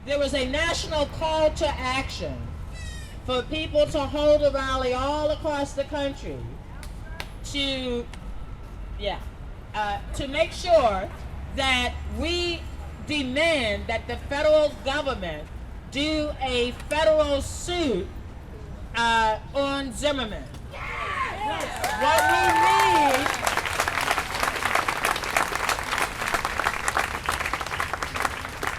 there was a national call to action for people to hold a rally all across the country to, to make sure that we demand that the federal government do a federal suit on Zimmerman. What we need,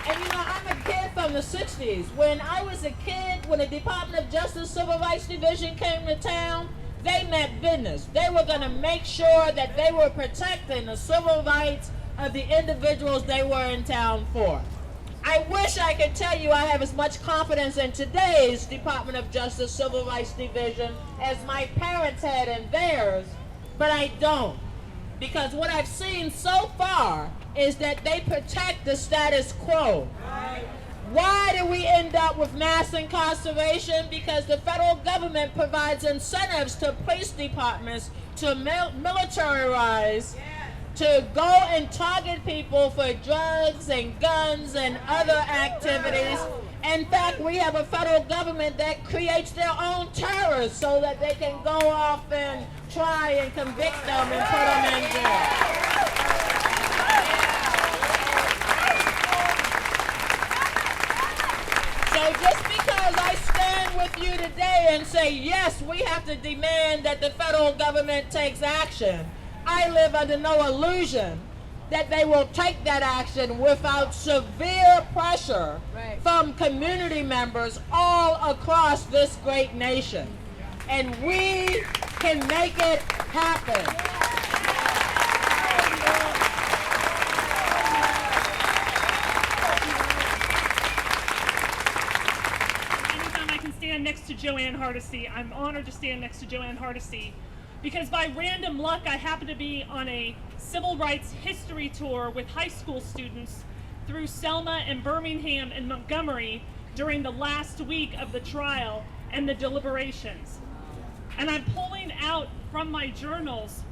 and I'm a kid from the 60s. When I was a kid, when the Department of Justice Civil Rights Division came to town, they meant business. They were going to make sure that they were protecting the civil rights of the individuals they were in town for. I wish I could tell you I have as much confidence in today's Department of Justice Civil Rights Division as my parents had in theirs, but I don't. Because what I've seen so far is that they protect the status quo. Why do we end up with mass incarceration? Because the federal government provides incentives to police departments to militarize, to go and target people for drugs and guns and other activities. In fact, we have a federal government that creates their own terrorists so that they can go off and try and convict them and put them in jail. So just because I stand with you today and say, yes, we have to demand that the federal government takes action, I live under no illusion that they will take that action without severe pressure from community members all across this great nation. And we can make it happen. Anytime I can stand next to Joanne Hardesty, I'm honored to stand next to Joanne Hardesty. Because by random luck, I happen to be on a civil rights history tour with high school students through Selma and Birmingham and Montgomery during the last week of the trial and the deliberations. And I'm pulling out from my journals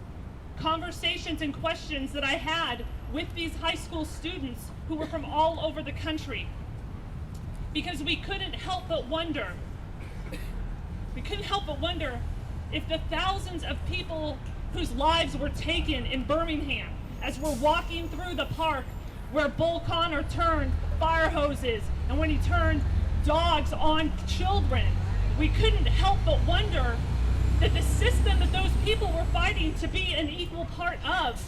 conversations and questions that I had with these high school students who were from all over the country. Because we couldn't help but wonder if the thousands of people whose lives were taken in Birmingham as we're walking through the park where Bull Connor turned fire hoses and when he turned dogs on children, we couldn't help but wonder that the system that those people were fighting to be an equal part of,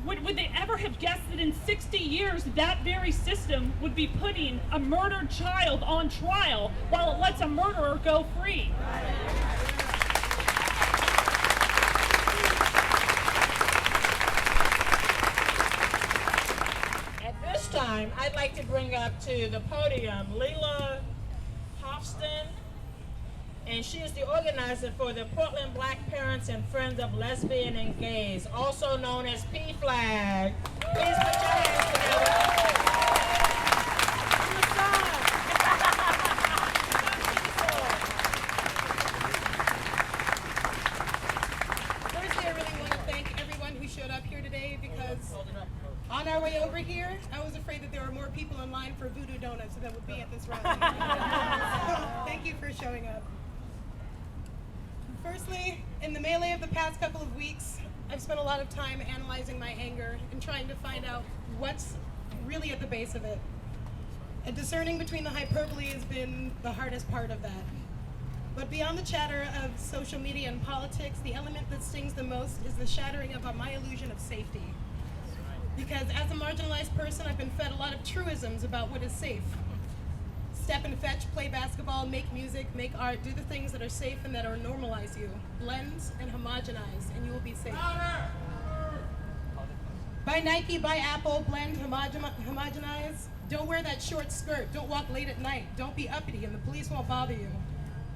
would they ever have guessed that in 60 years that very system would be putting a murdered child on trial while it lets a murderer go free? Time, I'd like to bring up to the podium Leila Hofston, and she is the organizer for the Portland Black Parents and Friends of Lesbian and Gays, also known as PFLAG. Please put your hands together. Firstly, I really want to thank everyone who showed up here today because on our way over here, I was afraid that there were more people in line for Voodoo Donuts that would be at this rally. So, thank you for showing up. Firstly, in the melee of the past couple of weeks, I've spent a lot of time analyzing my anger and trying to find out what's really at the base of it. And discerning between the hyperbole has been the hardest part of that. But beyond the chatter of social media and politics, the element that stings the most is the shattering of my illusion of safety. Because as a marginalized person, I've been fed a lot of truisms about what is safe. Step and fetch, play basketball, make music, make art, do the things that are safe and that are normalize you. Blend and homogenize, and you will be safe. Buy Nike, buy Apple, blend, homogenize. Don't wear that short skirt. Don't walk late at night. Don't be uppity and the police won't bother you.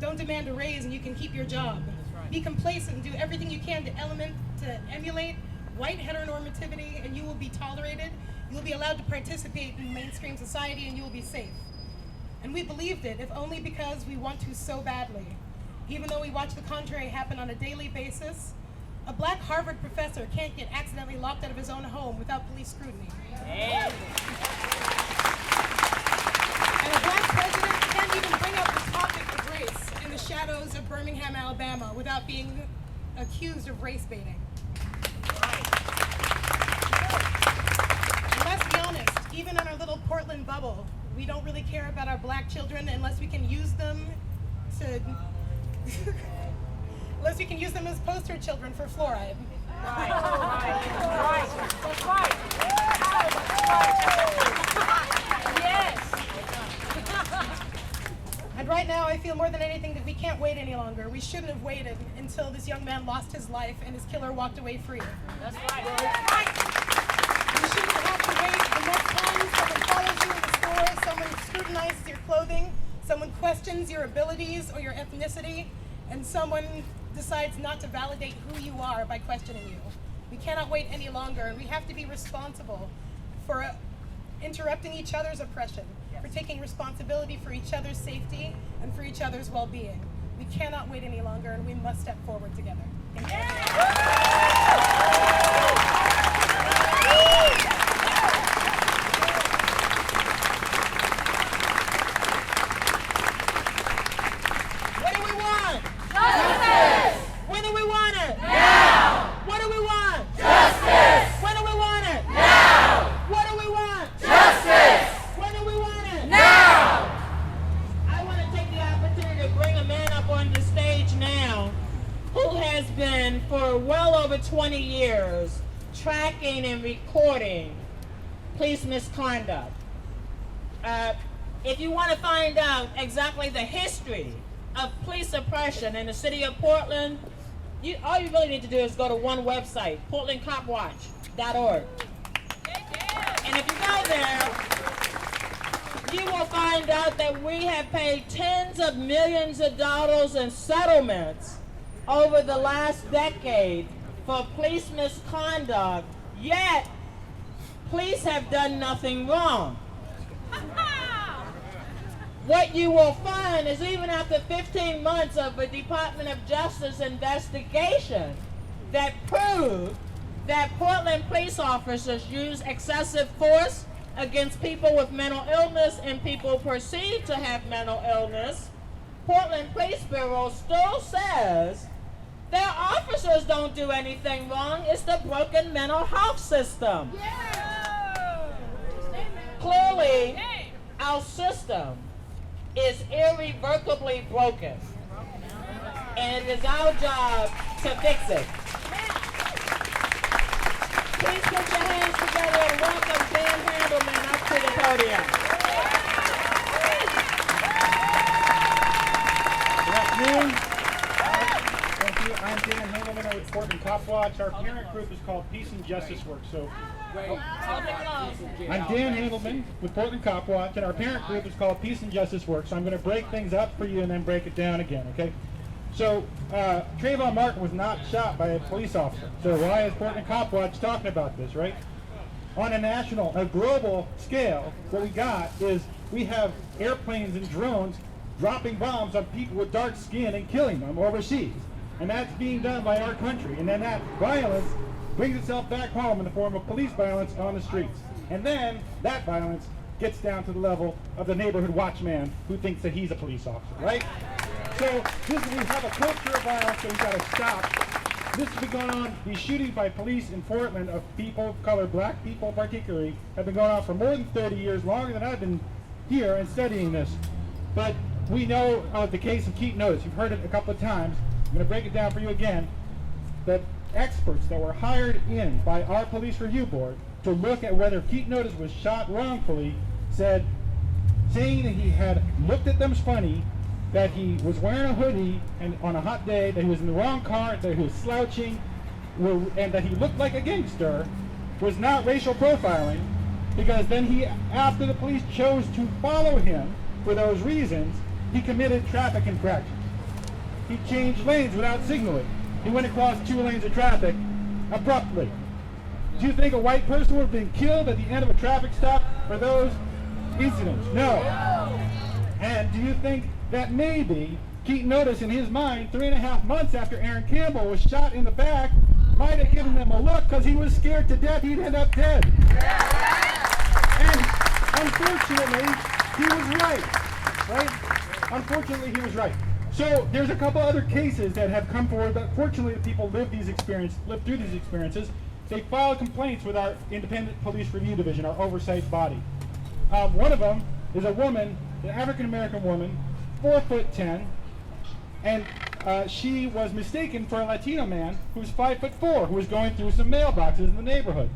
Don't demand a raise and you can keep your job. Be complacent and do everything you can to emulate white heteronormativity, and you will be tolerated. You will be allowed to participate in mainstream society, and you will be safe. And we believed it, if only because we want to so badly. Even though we watch the contrary happen on a daily basis, a black Harvard professor can't get accidentally locked out of his own home without police scrutiny. without being accused of race baiting. And let's be honest, even in our little Portland bubble, we don't really care about our black children unless we can use them to unless we can use them as poster children for fluoride. Right. That's right. Yes. And right now, I feel more than anything that we can't wait any longer. We shouldn't have waited until this young man lost his life and his killer walked away free. That's right. You shouldn't have to wait the next time someone follows you in the store, someone scrutinizes your clothing, someone questions your abilities or your ethnicity, and someone decides not to validate who you are by questioning you. We cannot wait any longer, and we have to be responsible for interrupting each other's oppression, for taking responsibility for each other's safety and for each other's well-being. We cannot wait any longer, and we must step forward together. Thank you. What do we want? Justice! When do we want it? Now! What do we want? Justice! When do we want it? Now! What do we want? Justice! When do we want it? Now! I want to take the opportunity to bring a man up on the stage now who has been for well over 20 years tracking and recording police misconduct. If you want to find out exactly the history of police oppression in the city of Portland, all you really need to do is go to one website, portlandcopwatch.org. And if you go there, you will find out that we have paid tens of millions of dollars in settlements over the last decade for police misconduct, yet police have done nothing wrong. What you will find is even after 15 months of a Department of Justice investigation that proved that Portland police officers use excessive force against people with mental illness and people perceived to have mental illness, Portland Police Bureau still says their officers don't do anything wrong. It's the broken mental health system. Yeah. Clearly, our system is irrevocably broken, and it is our job to fix it. Please put your hands together and welcome Dan Handelman up to the podium. Good afternoon. Thank you. I'm Dan Handelman with Portland Cop Watch. Our parent group is called Peace and Justice Works. I'm Dan Handelman with Portland Cop Watch, and our parent group is called Peace and Justice Works. So I'm going to break things up for you and then break it down again, okay? So, Trayvon Martin was not shot by a police officer. So why is Portland Cop Watch talking about this, right? On a global scale, what we got is we have airplanes and drones dropping bombs on people with dark skin and killing them overseas. And that's being done by our country. And then that violence brings itself back home in the form of police violence on the streets. And then that violence gets down to the level of the neighborhood watchman who thinks that he's a police officer, right? So we have a culture of violence that we've got to stop. This has been going on, these shootings by police in Portland of people of color, black people particularly, have been going on for more than 30 years, longer than I've been here and studying this. But we know of the case of Keaton Otis. You've heard it a couple of times. I'm going to break it down for you again. That experts that were hired in by our police review board to look at whether Keaton Otis was shot wrongfully saying that he had looked at them funny, that he was wearing a hoodie and on a hot day, that he was in the wrong car, that he was slouching, and that he looked like a gangster, was not racial profiling, because then he, after the police chose to follow him for those reasons, he committed traffic infractions. He changed lanes without signaling. He went across 2 lanes of traffic abruptly. Do you think a white person would have been killed at the end of a traffic stop for those incidents? No. And do you think that maybe Keaton Otis, in his mind, 3.5 months after Aaron Campbell was shot in the back, might have given them a look because he was scared to death he'd end up dead? And unfortunately, he was right? Unfortunately, he was right. So there's a couple other cases that have come forward that fortunately the people lived through these experiences. They filed complaints with our Independent Police Review Division, our oversight body. One of them is a woman, an African-American woman, 4'10", and she was mistaken for a Latino man who was 5'4", who was going through some mailboxes in the neighborhood.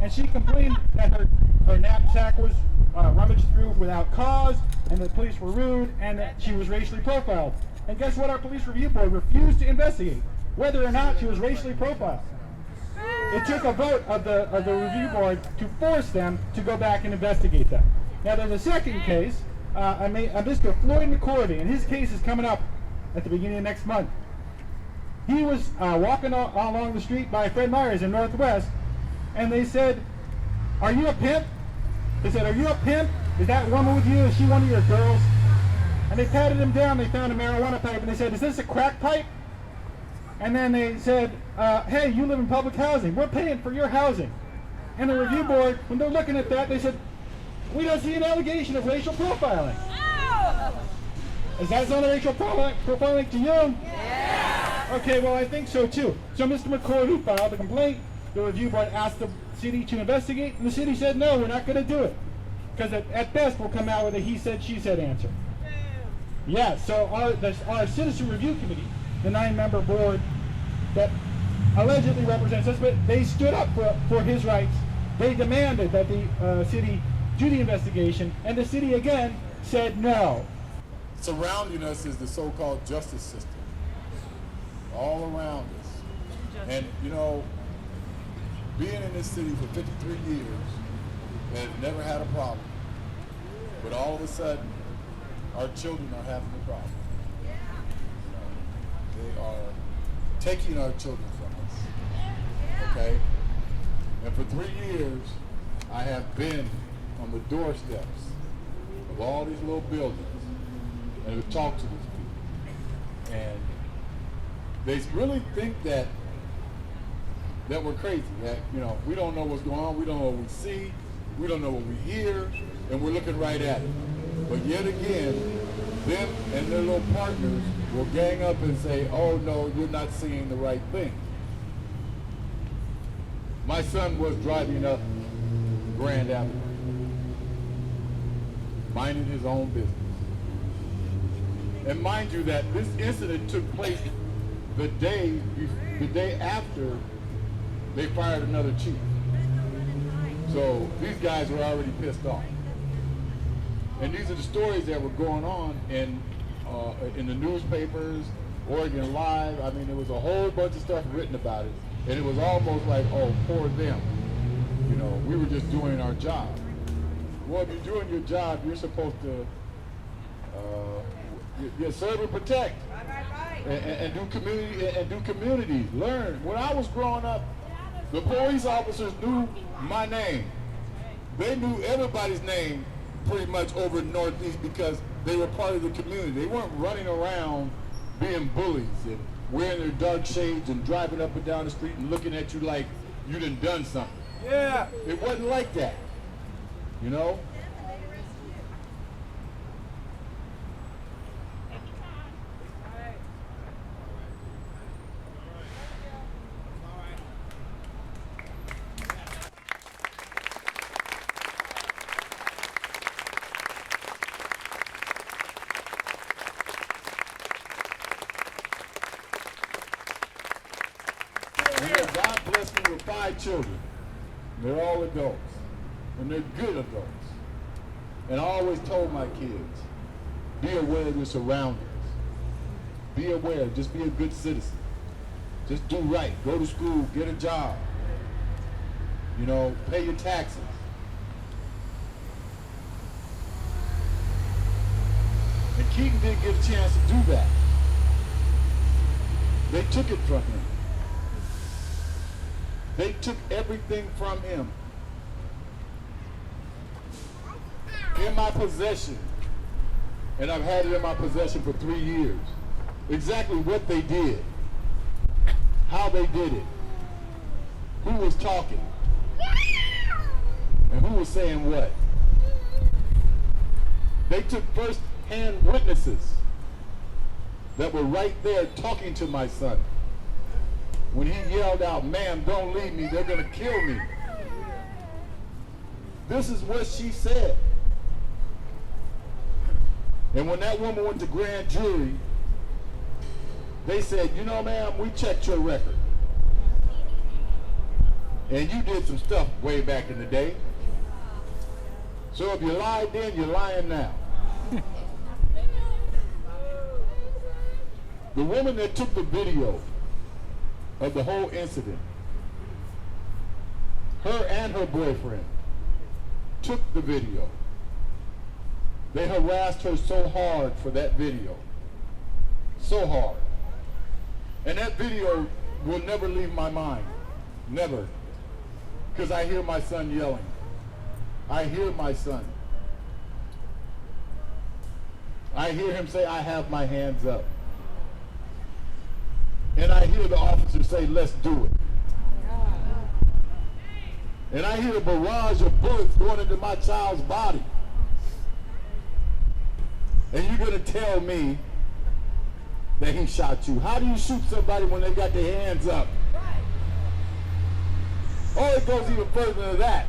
And she complained that her knapsack was rummaged through without cause, and that the police were rude, and that she was racially profiled. And guess what? Our police review board refused to investigate whether or not she was racially profiled. It took a vote of the review board to force them to go back and investigate that. Now there's a second case, Mr. Floyd McCorvey, and his case is coming up at the beginning of next month. He was walking along the street by Fred Meyer's in Northwest, and they said, "Are you a pimp?" They said, "Are you a pimp? Is that woman with you? Is she one of your girls?" And they patted him down. They found a marijuana pipe, and they said, "Is this a crack pipe?" And then they said, "Hey, you live in public housing. We're paying for your housing." And the review board, when they're looking at that, they said, "We don't see an allegation of racial profiling." Is that sound racial profiling to you? Yeah. Okay, well, I think so too. So Mr. McCorvey filed a complaint. The review board asked the city to investigate, and the city said, "No, we're not going to do it." Because at best, we'll come out with a he said, she said answer. Yeah, so our Citizen Review Committee, the 9-member board that allegedly represents us, but they stood up for his rights. They demanded that the city do the investigation, and the city again said no. Surrounding us is the so-called justice system, all around us. And you know, being in this city for 53 years, and never had a problem, but all of a sudden, our children are having a problem. They are taking our children from us, okay? And for 3 years, I have been on the doorsteps of all these little buildings and have talked to these people. And they really think that we're crazy, that, you know, we don't know what's going on, we don't know what we see, we don't know what we hear, and we're looking right at it. But yet again, them and their little partners will gang up and say, "Oh no, you're not seeing the right thing." My son was driving up Grand Avenue, minding his own business. And mind you that this incident took place the day after they fired another chief. So these guys were already pissed off. And these are the stories that were going on in the newspapers, Oregon Live. I mean, there was a whole bunch of stuff written about it. And it was almost like, oh, poor them. You know, we were just doing our job. Well, if you're doing your job, you're supposed to serve and protect. And do community, learn. When I was growing up, the police officers knew my name. They knew everybody's name pretty much over in Northeast because they were part of the community. They weren't running around being bullies and wearing their dark shades and driving up and down the street and looking at you like you done something. Yeah, it wasn't like that, you know? God blessed me with 5 children. They're all adults, and they're good adults. And I always told my kids, be aware of your surroundings. Be aware, just be a good citizen. Just do right, go to school, get a job. You know, pay your taxes. And Keaton didn't get a chance to do that. They took it from him. They took everything from him. In my possession. And I've had it in my possession for 3 years. Exactly what they did. How they did it. Who was talking. And who was saying what. They took first-hand witnesses. that were right there talking to my son. When he yelled out, "Ma'am, don't leave me, they're gonna kill me." This is what she said. And when that woman went to grand jury, they said, "You know, ma'am, we checked your record. And you did some stuff way back in the day. So if you lied then, you're lying now." The woman that took the video of the whole incident, her and her boyfriend took the video. They harassed her so hard for that video. So hard. And that video will never leave my mind. Never. Because I hear my son yelling. I hear my son. I hear him say, "I have my hands up." And I hear the officer say, "Let's do it." And I hear a barrage of bullets going into my child's body. And you're going to tell me that he shot you. How do you shoot somebody when they got their hands up? Oh, it goes even further than that.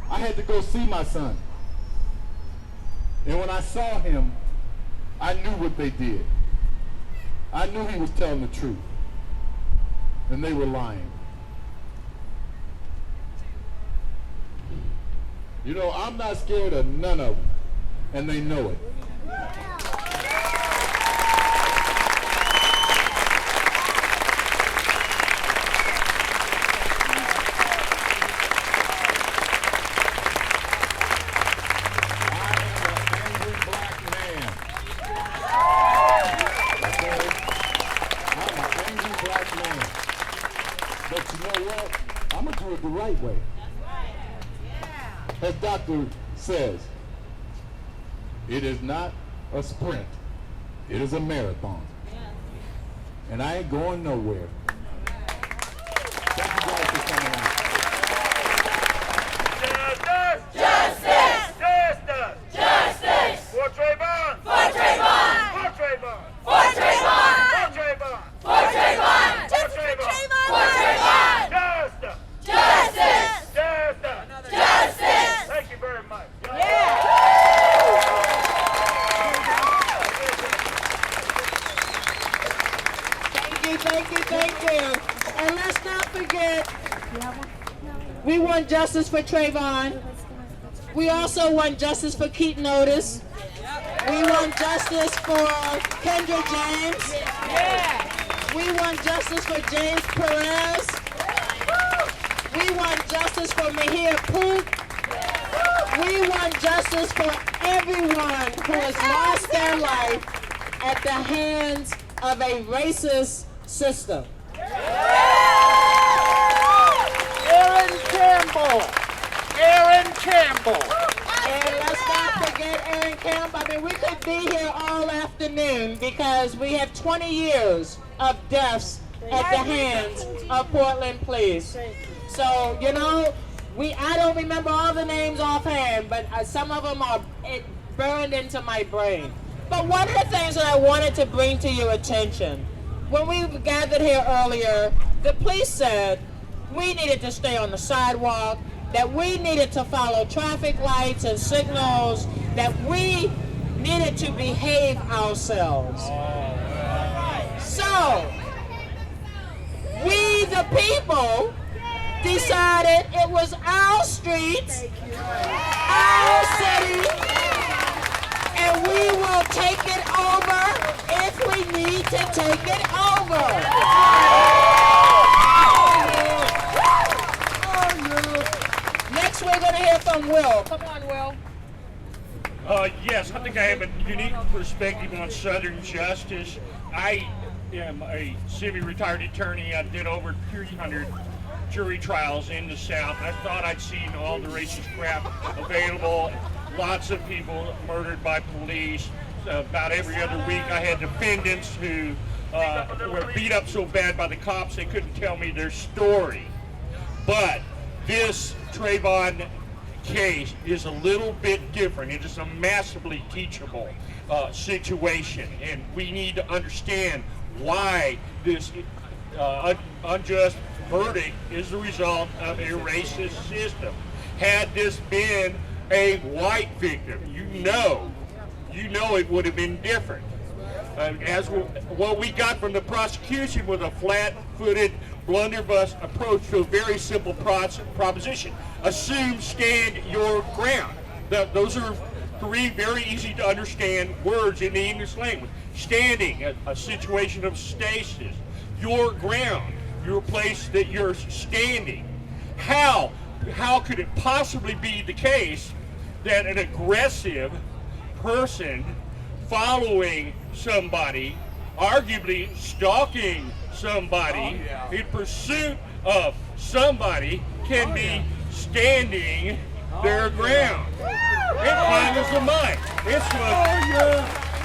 I had to go see my son. And when I saw him, I knew what they did. I knew he was telling the truth. And they were lying. You know, I'm not scared of none of them. And they know it. The right way. As Dr. says, it is not a sprint, it is a marathon. And I ain't going nowhere. Thank you guys for coming out. Justice! Justice! Justice! Justice! For Trayvon! For Trayvon! For Trayvon! For Trayvon! For Trayvon! For Trayvon! Justice for Trayvon! For Trayvon! Justice! Justice! Justice! Justice! Thank you very much. Thank you. And let's not forget, we want justice for Trayvon. We also want justice for Keaton Otis. We want justice for Kendra James. We want justice for James Perez. We want justice for Mahir Pook. We want justice for everyone who has lost their life at the hands of a racist system. Aaron Campbell! Aaron Campbell! And let's not forget Aaron Campbell. I mean, we could be here all afternoon because we have 20 years of deaths at the hands of Portland police. So, you know, I don't remember all the names offhand, but some of them are burned into my brain. But one of the things that I wanted to bring to your attention, when we gathered here earlier, the police said we needed to stay on the sidewalk, that we needed to follow traffic lights and signals, that we needed to behave ourselves. So, we the people decided it was our streets, our city, and we will take it over if we need to take it over. Next we're going to hear from Will. Come on, Will. Yes, I think I have a unique perspective on Southern justice. I am a semi-retired attorney. I did over 300 jury trials in the South. I thought I'd seen all the racist crap available. Lots of people murdered by police. About every other week I had defendants who were beat up so bad by the cops they couldn't tell me their story. But this Trayvon case is a little bit different. It is a massively teachable situation, and we need to understand why this unjust verdict is the result of a racist system. Had this been a white victim, you know it would have been different. What we got from the prosecution was a flat-footed, blunderbuss approach to a very simple proposition. Assume, stand your ground. Those are three very easy to understand words in the English language. Standing, a situation of stasis. Your ground, your place that you're standing. How could it possibly be the case that an aggressive person following somebody, arguably stalking somebody in pursuit of somebody, can be standing their ground? It boggles the mind.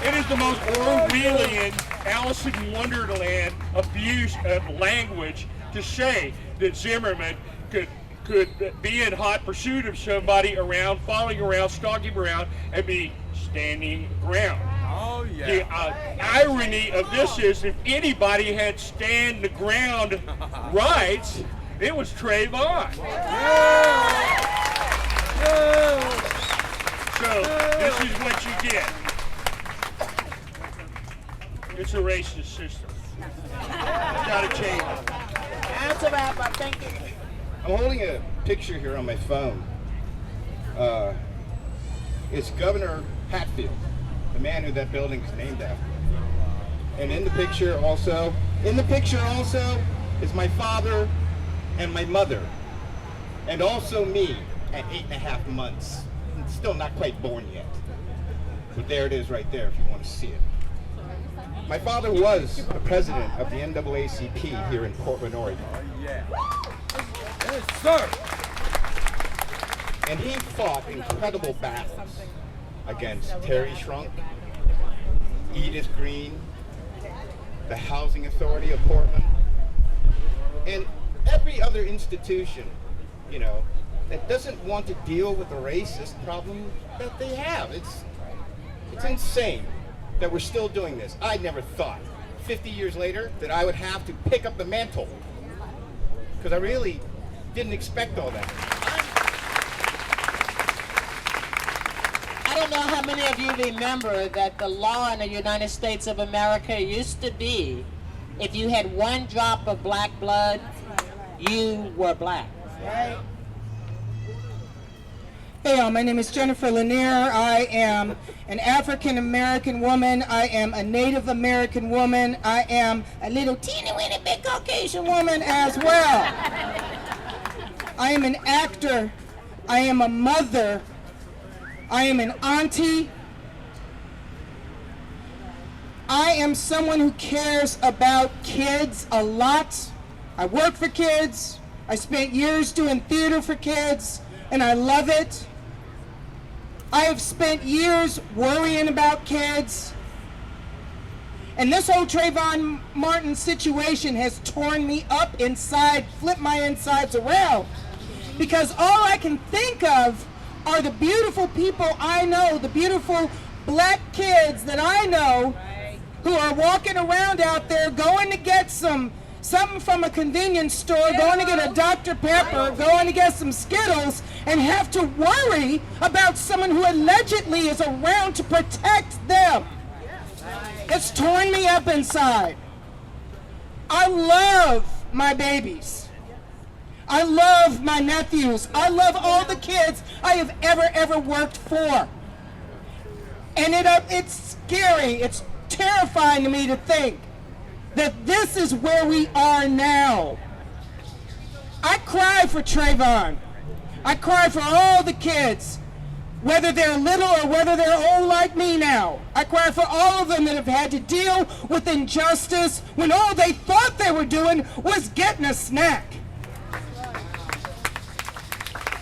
It is the most Orwellian, Alice in Wonderland abuse of language to say that Zimmerman could be in hot pursuit of somebody around, following around, stalking around, and be standing ground. Oh, yeah. The irony of this is, if anybody had stand the ground rights, it was Trayvon. So this is what you get. It's a racist system. Gotta change it. That's a wrap up. Thank you. I'm holding a picture here on my phone. It's Governor Hatfield, the man who that building is named after. And in the picture also is my father and my mother, and also me at 8.5 months. I'm still not quite born yet. But there it is right there if you want to see it. My father was the president of the NAACP here in Portland, Oregon. Yes, sir. And he fought incredible battles against Terry Shrunk, Edith Green, the Housing Authority of Portland, and every other institution, that doesn't want to deal with the racist problem that they have. It's insane that we're still doing this. I never thought, 50 years later, that I would have to pick up the mantle, because I really didn't expect all that. I don't know how many of you remember that the law in the United States of America used to be, if you had one drop of black blood, you were black. Right? Hey, my name is Jennifer Lanier. I am an African American woman. I am a Native American woman. I am a little teeny weeny big Caucasian woman as well. I am an actor. I am a mother. I am an auntie. I am someone who cares about kids a lot. I work for kids. I spent years doing theater for kids, and I love it. I have spent years worrying about kids. And this whole Trayvon Martin situation has torn me up inside, flipped my insides around. Because all I can think of are the beautiful people I know, the beautiful black kids that I know who are walking around out there going to get something from a convenience store, going to get a Dr. Pepper, going to get some Skittles, and have to worry about someone who allegedly is around to protect them. It's torn me up inside. I love my babies. I love my nephews. I love all the kids I have ever worked for. And it's scary, it's terrifying to me to think that this is where we are now. I cry for Trayvon. I cry for all the kids, whether they're little or whether they're old like me now. I cry for all of them that have had to deal with injustice when all they thought they were doing was getting a snack.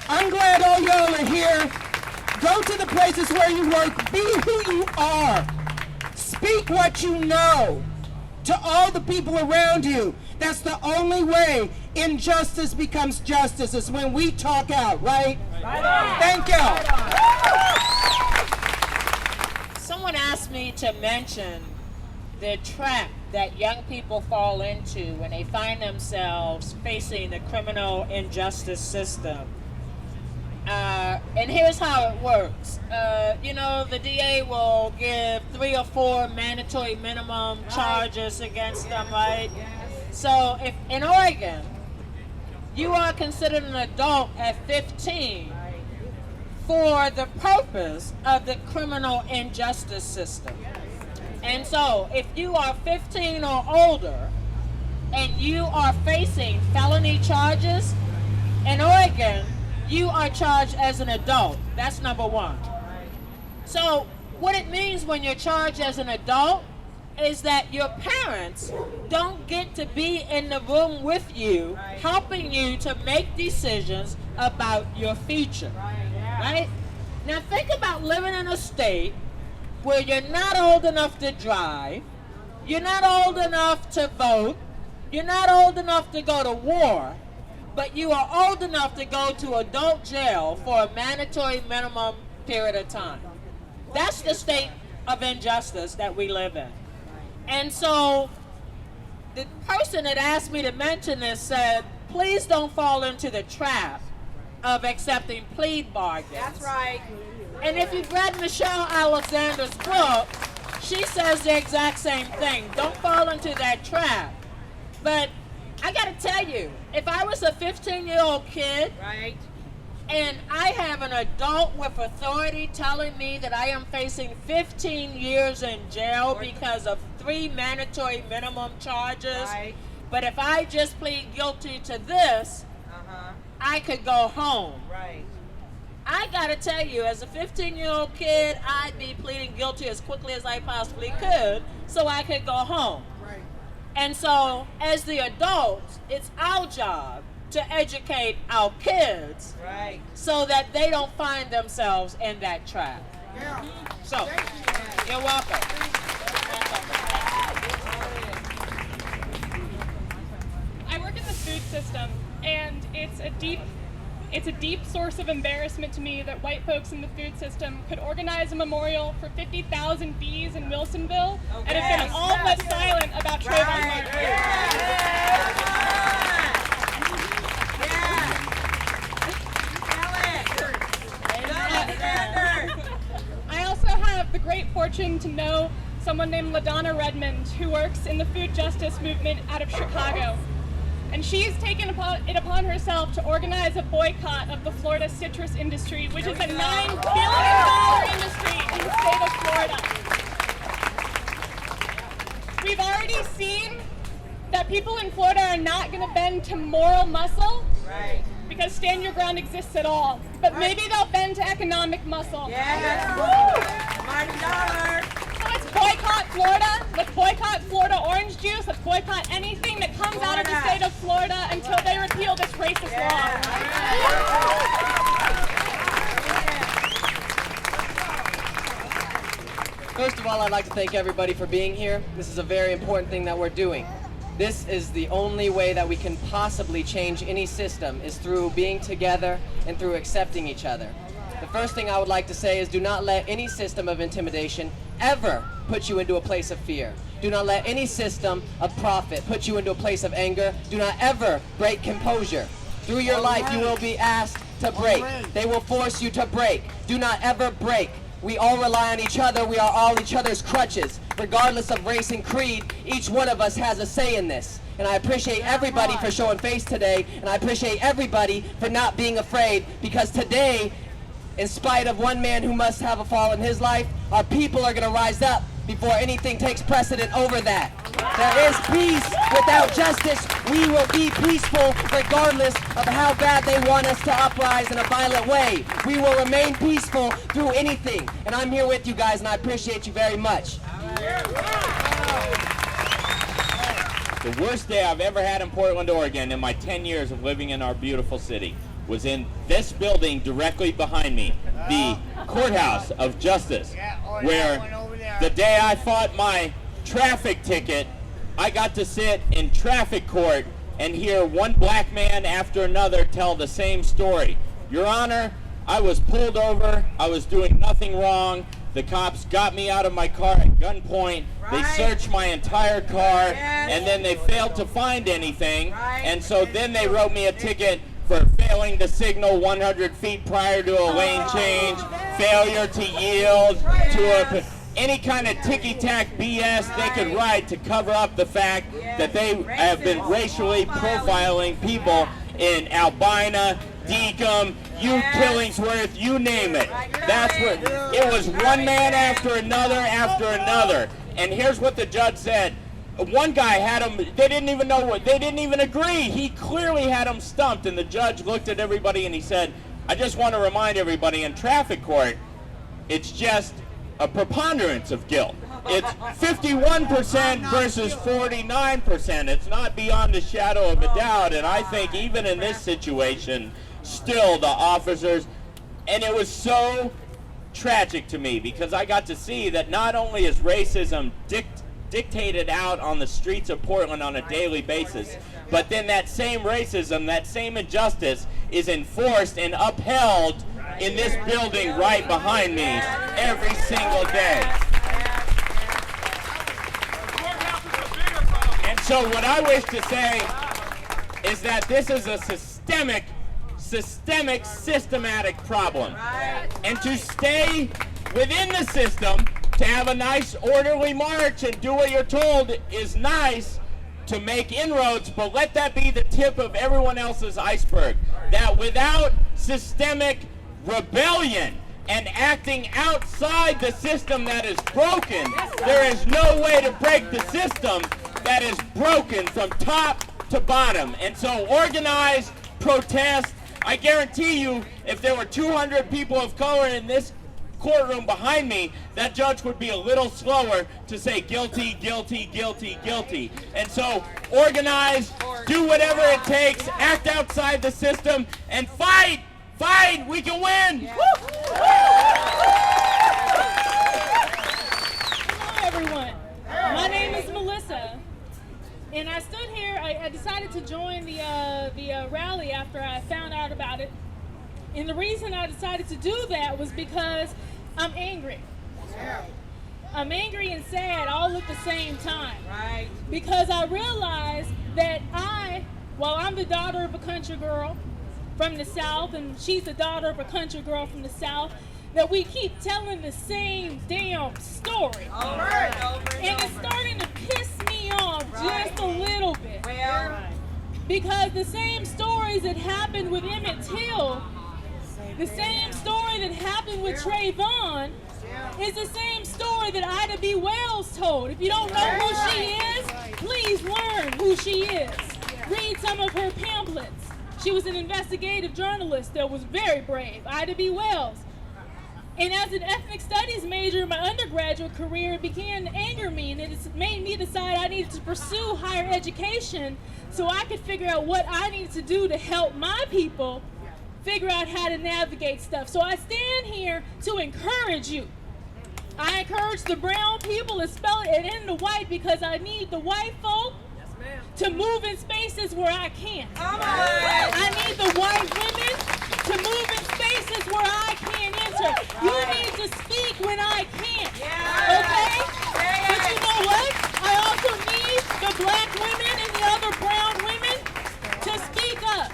I'm glad all y'all are here. Go to the places where you work. Be who you are. Speak what you know to all the people around you. That's the only way injustice becomes justice, is when we talk out, right? Thank you. Someone asked me to mention the trap that young people fall into when they find themselves facing the criminal injustice system. And here's how it works. The DA will give 3 or 4 mandatory minimum charges against them, right? So if in Oregon, you are considered an adult at 15 for the purpose of the criminal injustice system. And so if you are 15 or older and you are facing felony charges, in Oregon, you are charged as an adult. That's number one. So what it means when you're charged as an adult is that your parents don't get to be in the room with you, helping you to make decisions about your future. Right? Now think about living in a state where you're not old enough to drive, you're not old enough to vote, you're not old enough to go to war, but you are old enough to go to adult jail for a mandatory minimum period of time. That's the state of injustice that we live in. And so the person that asked me to mention this said, please don't fall into the trap of accepting plea bargains. That's right. And if you've read Michelle Alexander's book, she says the exact same thing. Don't fall into that trap. But I gotta tell you, if I was a 15-year-old kid, Right. and I have an adult with authority telling me that I am facing 15 years in jail because of 3 mandatory minimum charges, Right. but if I just plead guilty to this, I could go home. Right. I gotta tell you, as a 15-year-old kid, I'd be pleading guilty as quickly as I possibly could so I could go home. Right. And so, as the adults, it's our job to educate our kids Right. so that they don't find themselves in that trap. Yeah. So, you're welcome. I work in the food system, and it's a deep source of embarrassment to me that white folks in the food system could organize a memorial for 50,000 bees in Wilsonville and have been all but silent about Trayvon Martin. I also have the great fortune to know someone named LaDonna Redmond who works in the food justice movement out of Chicago. And she's taken it upon herself to organize a boycott of the Florida citrus industry, which is a $9 billion industry in the state of Florida. We've already seen that people in Florida are not going to bend to moral muscle, Right. because stand your ground exists at all. But maybe they'll bend to economic muscle. Yes. Mighty dollar. So let's boycott Florida. Let's boycott Florida orange juice. Let's boycott anything that comes out of the state of Florida until they repeal this racist law. First of all, I'd like to thank everybody for being here. This is a very important thing that we're doing. This is the only way that we can possibly change any system, is through being together and through accepting each other. The first thing I would like to say is do not let any system of intimidation ever put you into a place of fear. Do not let any system of profit put you into a place of anger. Do not ever break composure. Through your life, you will be asked to break. They will force you to break. Do not ever break. We all rely on each other. We are all each other's crutches. Regardless of race and creed, each one of us has a say in this. And I appreciate everybody for showing face today, and I appreciate everybody for not being afraid, because today, in spite of one man who must have a fall in his life, our people are going to rise up before anything takes precedent over that. There is peace without justice. We will be peaceful regardless of how bad they want us to uprise in a violent way. We will remain peaceful through anything. And I'm here with you guys, and I appreciate you very much. The worst day I've ever had in Portland, Oregon in my 10 years of living in our beautiful city was in this building directly behind me, the Courthouse of Justice, where the day I fought my traffic ticket I got to sit in traffic court and hear one black man after another tell the same story. Your Honor, I was pulled over, I was doing nothing wrong, the cops got me out of my car at gunpoint, they searched my entire car, and then they failed to find anything, and so then they wrote me a ticket for failing to signal 100 feet prior to a lane change, failure to yield, to any kind of ticky-tack BS they could write to cover up the fact that they have been racially profiling people in Albina, Deacom, Killingsworth, you name it. That's what it was. One man after another after another. And here's what the judge said. One guy had him, they didn't even know what, they didn't even agree. He clearly had him stumped, and the judge looked at everybody and he said, I just want to remind everybody in traffic court, it's just a preponderance of guilt. It's 51% versus 49%. It's not beyond a shadow of a doubt. And I think even in this situation, still the officers, and it was tragic to me because I got to see that not only is racism dictated out on the streets of Portland on a daily basis, but then that same racism, that same injustice is enforced and upheld in this building right behind me every single day. And so what I wish to say is that this is a systematic problem. And to stay within the system, to have a nice orderly march and do what you're told is nice to make inroads, but let that be the tip of everyone else's iceberg. That without systemic rebellion and acting outside the system that is broken, there is no way to break the system that is broken from top to bottom. And so organize, protest. I guarantee you, if there were 200 people of color in this courtroom behind me, that judge would be a little slower to say guilty, guilty, guilty, guilty. And so organize, do whatever it takes, act outside the system, and fight! Fight! We can win! Hello, everyone. My name is Melissa, and I stood here. I decided to join the rally after I found out about it. And the reason I decided to do that was because I'm angry. I'm angry and sad all at the same time. Right. Because I realized that I'm the daughter of a country girl from the South, and she's the daughter of a country girl from the South, that we keep telling the same damn story. And it's starting to piss me off just a little bit. Because the same stories that happened with Emmett Till, the same story that happened with Trayvon, is the same story that Ida B. Wells told. If you don't know who she is, please learn who she is. Read some of her pamphlets. She was an investigative journalist that was very brave, Ida B. Wells. And as an ethnic studies major in my undergraduate career, it began to anger me, and it made me decide I needed to pursue higher education so I could figure out what I needed to do to help my people figure out how to navigate stuff. So I stand here to encourage you. I encourage the brown people to spell it in the white because I need the white folk to move in spaces where I can't. I need the white women to move in spaces where I can't enter. You need to speak when I can't. Okay? But you know what? I also need the black women and the other brown women to speak up.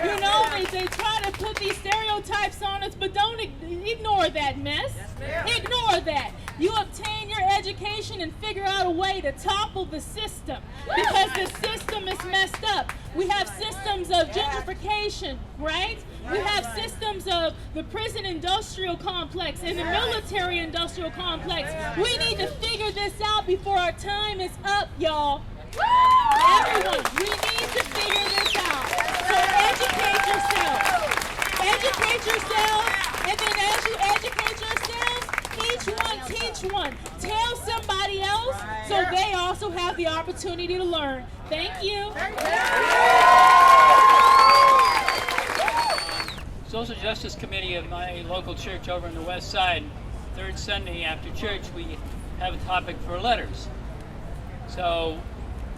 You know, they try to put these stereotypes on us, but don't ignore that mess. Ignore that. You obtain your education and figure out a way to topple the system because the system is messed up. We have systems of gentrification, right? We have systems of the prison industrial complex and the military industrial complex. We need to figure this out before our time is up, y'all. Everyone, we need to figure this out. So educate yourself. Educate yourself, and then as you educate yourselves, each one teach one. Tell somebody else so they also have the opportunity to learn. Thank you. Social Justice Committee of my local church over on the west side, third Sunday after church, we have a topic for letters. So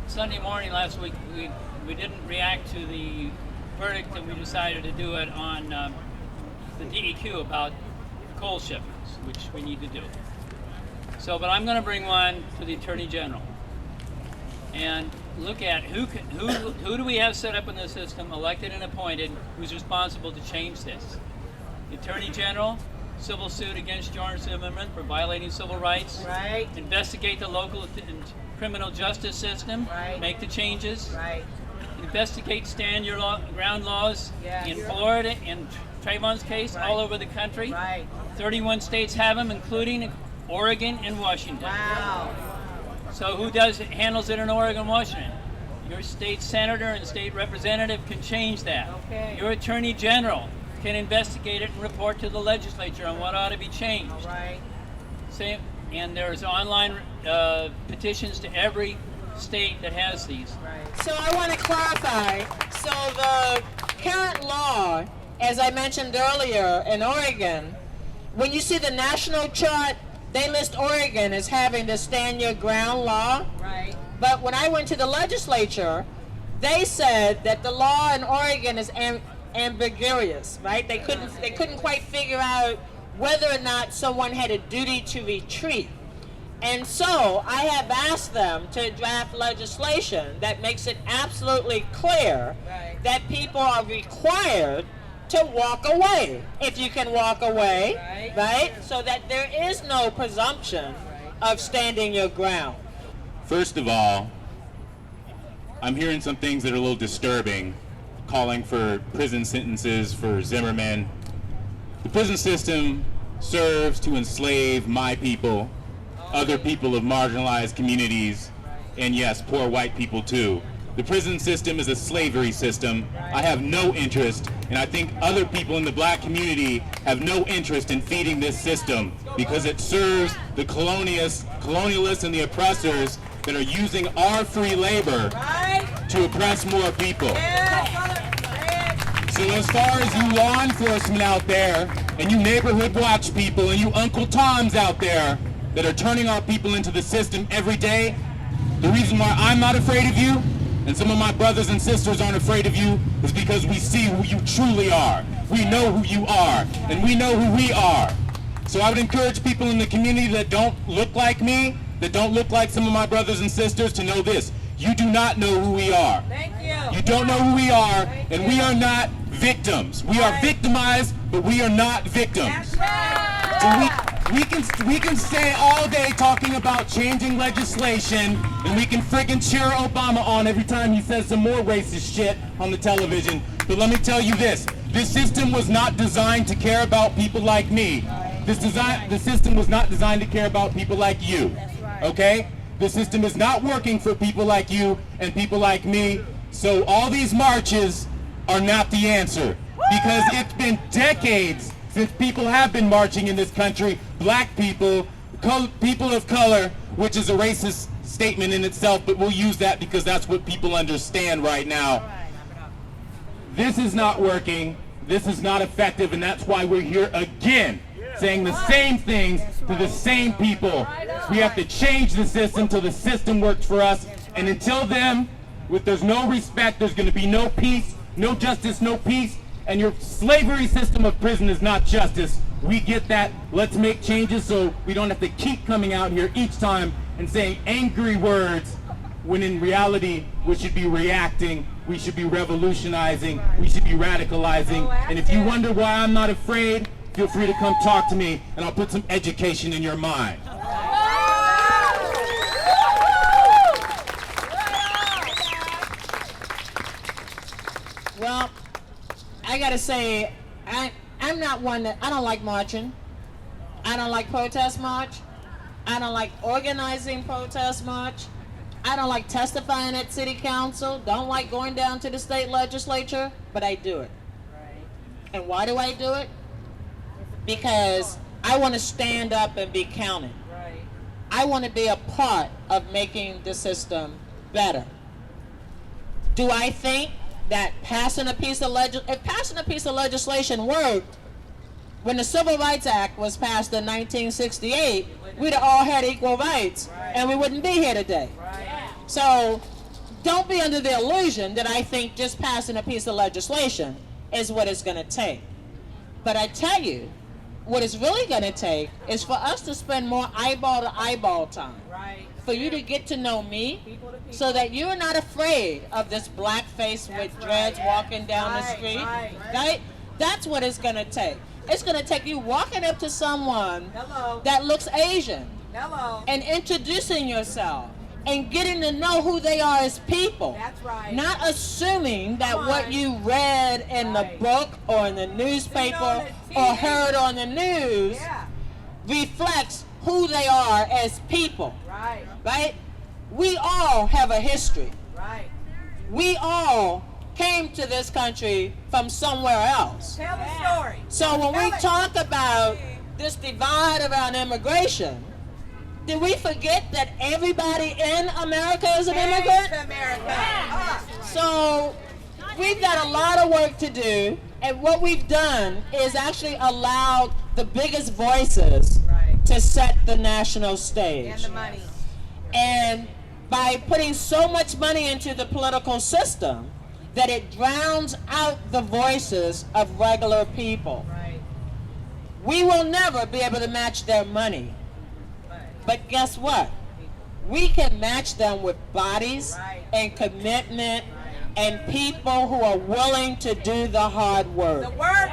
Sunday morning last week, we didn't react to the verdict, and we decided to do it on the DEQ about coal shipments, which we need to do. So, but I'm going to bring one to the Attorney General and look at who do we have set up in the system, elected and appointed, who's responsible to change this. The Attorney General, civil suit against George Zimmerman for violating civil rights. Right. Investigate the local criminal justice system. Right. Make the changes. Right. Investigate stand your ground laws in Florida, in Trayvon's case, all over the country. Right. 31 states have them, including Oregon and Washington. Wow. So who handles it in Oregon and Washington? Your state senator and state representative can change that. Okay. Your attorney general can investigate it and report to the legislature on what ought to be changed. All right. Same, and there's online petitions to every state that has these. Right. So I want to clarify. So the current law, as I mentioned earlier, in Oregon, when you see the national chart, they list Oregon as having the stand your ground law. Right. But when I went to the legislature, they said that the law in Oregon is ambiguous, right? They couldn't quite figure out whether or not someone had a duty to retreat. And so I have asked them to draft legislation that makes it absolutely clear that people are required to walk away, if you can walk away, right? So that there is no presumption of standing your ground. First of all, I'm hearing some things that are a little disturbing, calling for prison sentences for Zimmerman. The prison system serves to enslave my people, other people of marginalized communities, and yes, poor white people too. The prison system is a slavery system. I have no interest, and I think other people in the black community have no interest in feeding this system because it serves the colonialists and the oppressors that are using our free labor to oppress more people. So as far as you law enforcement out there, and you neighborhood watch people, and you Uncle Toms out there that are turning our people into the system every day, the reason why I'm not afraid of you, and some of my brothers and sisters aren't afraid of you, is because we see who you truly are. We know who you are, and we know who we are. So I would encourage people in the community that don't look like me, that don't look like some of my brothers and sisters, to know this. You do not know who we are. Thank you. You don't know who we are, and we are not victims. We are victimized, but we are not victims. So we can stay all day talking about changing legislation, and we can friggin' cheer Obama on every time he says some more racist shit on the television. But let me tell you this system was not designed to care about people like me. The system was not designed to care about people like you. Okay? The system is not working for people like you and people like me. So all these marches are not the answer, because it's been decades since people have been marching in this country. Black people, people of color, which is a racist statement in itself, but we'll use that because that's what people understand right now. This is not working. This is not effective, and that's why we're here again, saying the same things to the same people. We have to change the system till the system works for us, and until then, there's no respect, there's going to be no peace, no justice, no peace, and your slavery system of prison is not justice. We get that. Let's make changes so we don't have to keep coming out here each time and saying angry words, when in reality we should be reacting, we should be revolutionizing, we should be radicalizing. And if you wonder why I'm not afraid, feel free to come talk to me, and I'll put some education in your mind. Well, I gotta say, I'm not one that, I don't like marching. I don't like protest march. I don't like organizing protest march. I don't like testifying at city council. Don't like going down to the state legislature, but I do it. And why do I do it? Because I want to stand up and be counted. I want to be a part of making the system better. Do I think that passing a piece of legislation worked, when the Civil Rights Act was passed in 1968, we'd have all had equal rights, and we wouldn't be here today. So don't be under the illusion that I think just passing a piece of legislation is what it's going to take. But I tell you, what it's really going to take is for us to spend more eyeball to eyeball time. Right. For you to get to know me, so that you're not afraid of this black face with dreads walking down the street. Right? That's what it's going to take. It's going to take you walking up to someone that looks Asian and introducing yourself and getting to know who they are as people. That's right. Not assuming that what you read in the book or in the newspaper or heard on the news reflects who they are as people. Right. Right? We all have a history. Right. We all came to this country from somewhere else. Tell the story. So when we talk about this divide around immigration, did we forget that everybody in America is an immigrant? So we've got a lot of work to do, and what we've done is actually allowed the biggest voices to set the national stage. And the money. And by putting so much money into the political system that it drowns out the voices of regular people. Right. We will never be able to match their money. But guess what? We can match them with bodies and commitment and people who are willing to do the hard work. The work.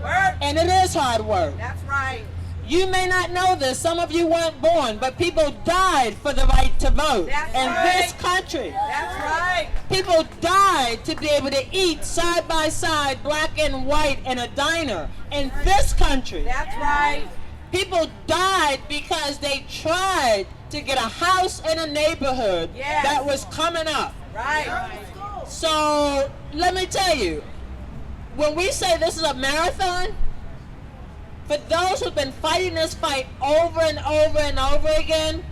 Work. And it is hard work. That's right. You may not know this, some of you weren't born, but people died for the right to vote in this country. That's right. People died to be able to eat side by side, black and white, in a diner in this country. That's right. People died because they tried to get a house in a neighborhood that was coming up. Right. So let me tell you, when we say this is a marathon, for those who've been fighting this fight over and over and over again,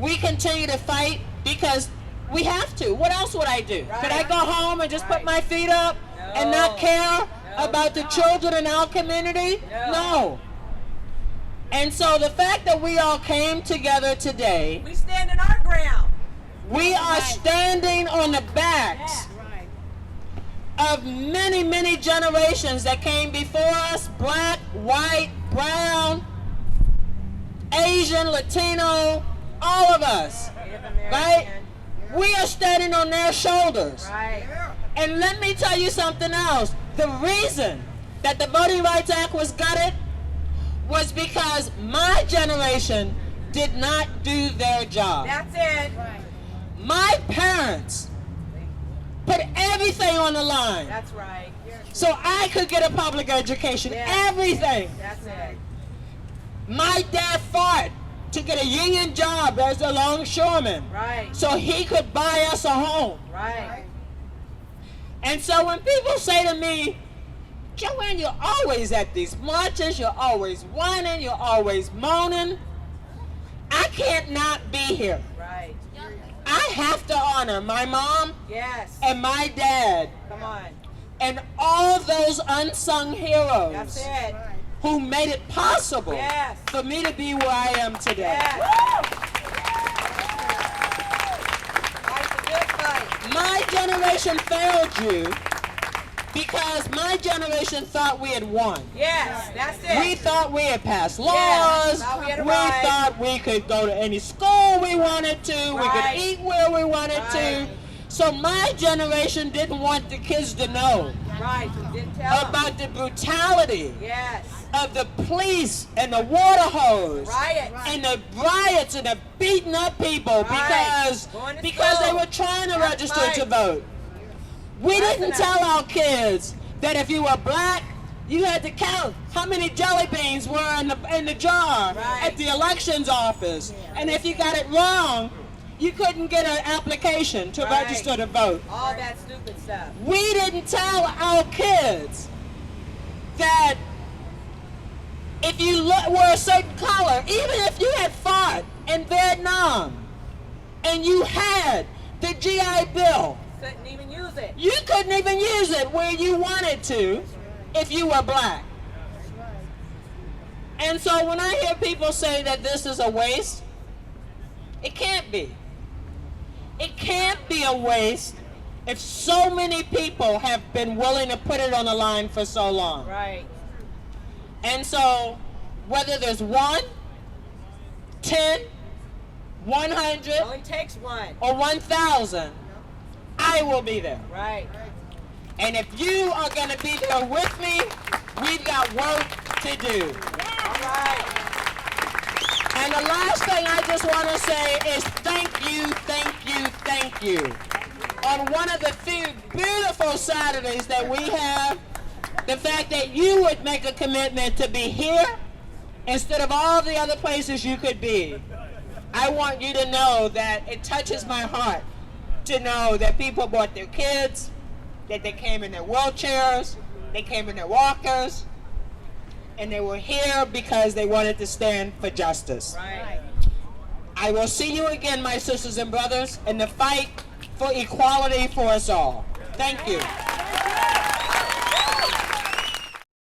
we continue to fight because we have to. What else would I do? Could I go home and just put my feet up and not care about the children in our community? No. And so the fact that we all came together today, we stand in our ground. We are standing on the backs of many, many generations that came before us, black, white, brown, Asian, Latino, all of us, right? We are standing on their shoulders. And let me tell you something else. The reason that the Voting Rights Act was gutted was because my generation did not do their job. That's it. My parents put everything on the line. That's right. So I could get a public education. Everything. That's it. My dad fought to get a union job as a longshoreman. Right. So he could buy us a home. Right. And so when people say to me, Joanne, you're always at these marches, you're always whining, you're always moaning, I can't not be here. Right. I have to honor my mom and my dad. Come on. And all those unsung heroes. That's it. Who made it possible for me to be where I am today. My generation failed you because my generation thought we had won. Yes, that's it. We thought we had passed laws. We thought we could go to any school we wanted to. We could eat where we wanted to. So my generation didn't want the kids to know about the brutality of the police and the water hose and the riots and the beating up people because they were trying to register to vote. We didn't tell our kids that if you were black, you had to count how many jelly beans were in the jar at the elections office. And if you got it wrong, you couldn't get an application to register to vote. All that stupid stuff. We didn't tell our kids that if you were a certain color, even if you had fought in Vietnam and you had the GI Bill, couldn't even use it. You couldn't even use it where you wanted to if you were black. And so when I hear people say that this is a waste, it can't be. It can't be a waste if so many people have been willing to put it on the line for so long. Right. And so, whether there's 1, 10, 100, Only takes one. or 1,000, I will be there. Right. And if you are going to be there with me, we've got work to do. All right. And the last thing I just want to say is thank you, thank you, thank you. On one of the few beautiful Saturdays that we have, the fact that you would make a commitment to be here instead of all the other places you could be. I want you to know that it touches my heart to know that people brought their kids, that they came in their wheelchairs, they came in their walkers, and they were here because they wanted to stand for justice. Right. I will see you again, my sisters and brothers, in the fight for equality for us all. Thank you.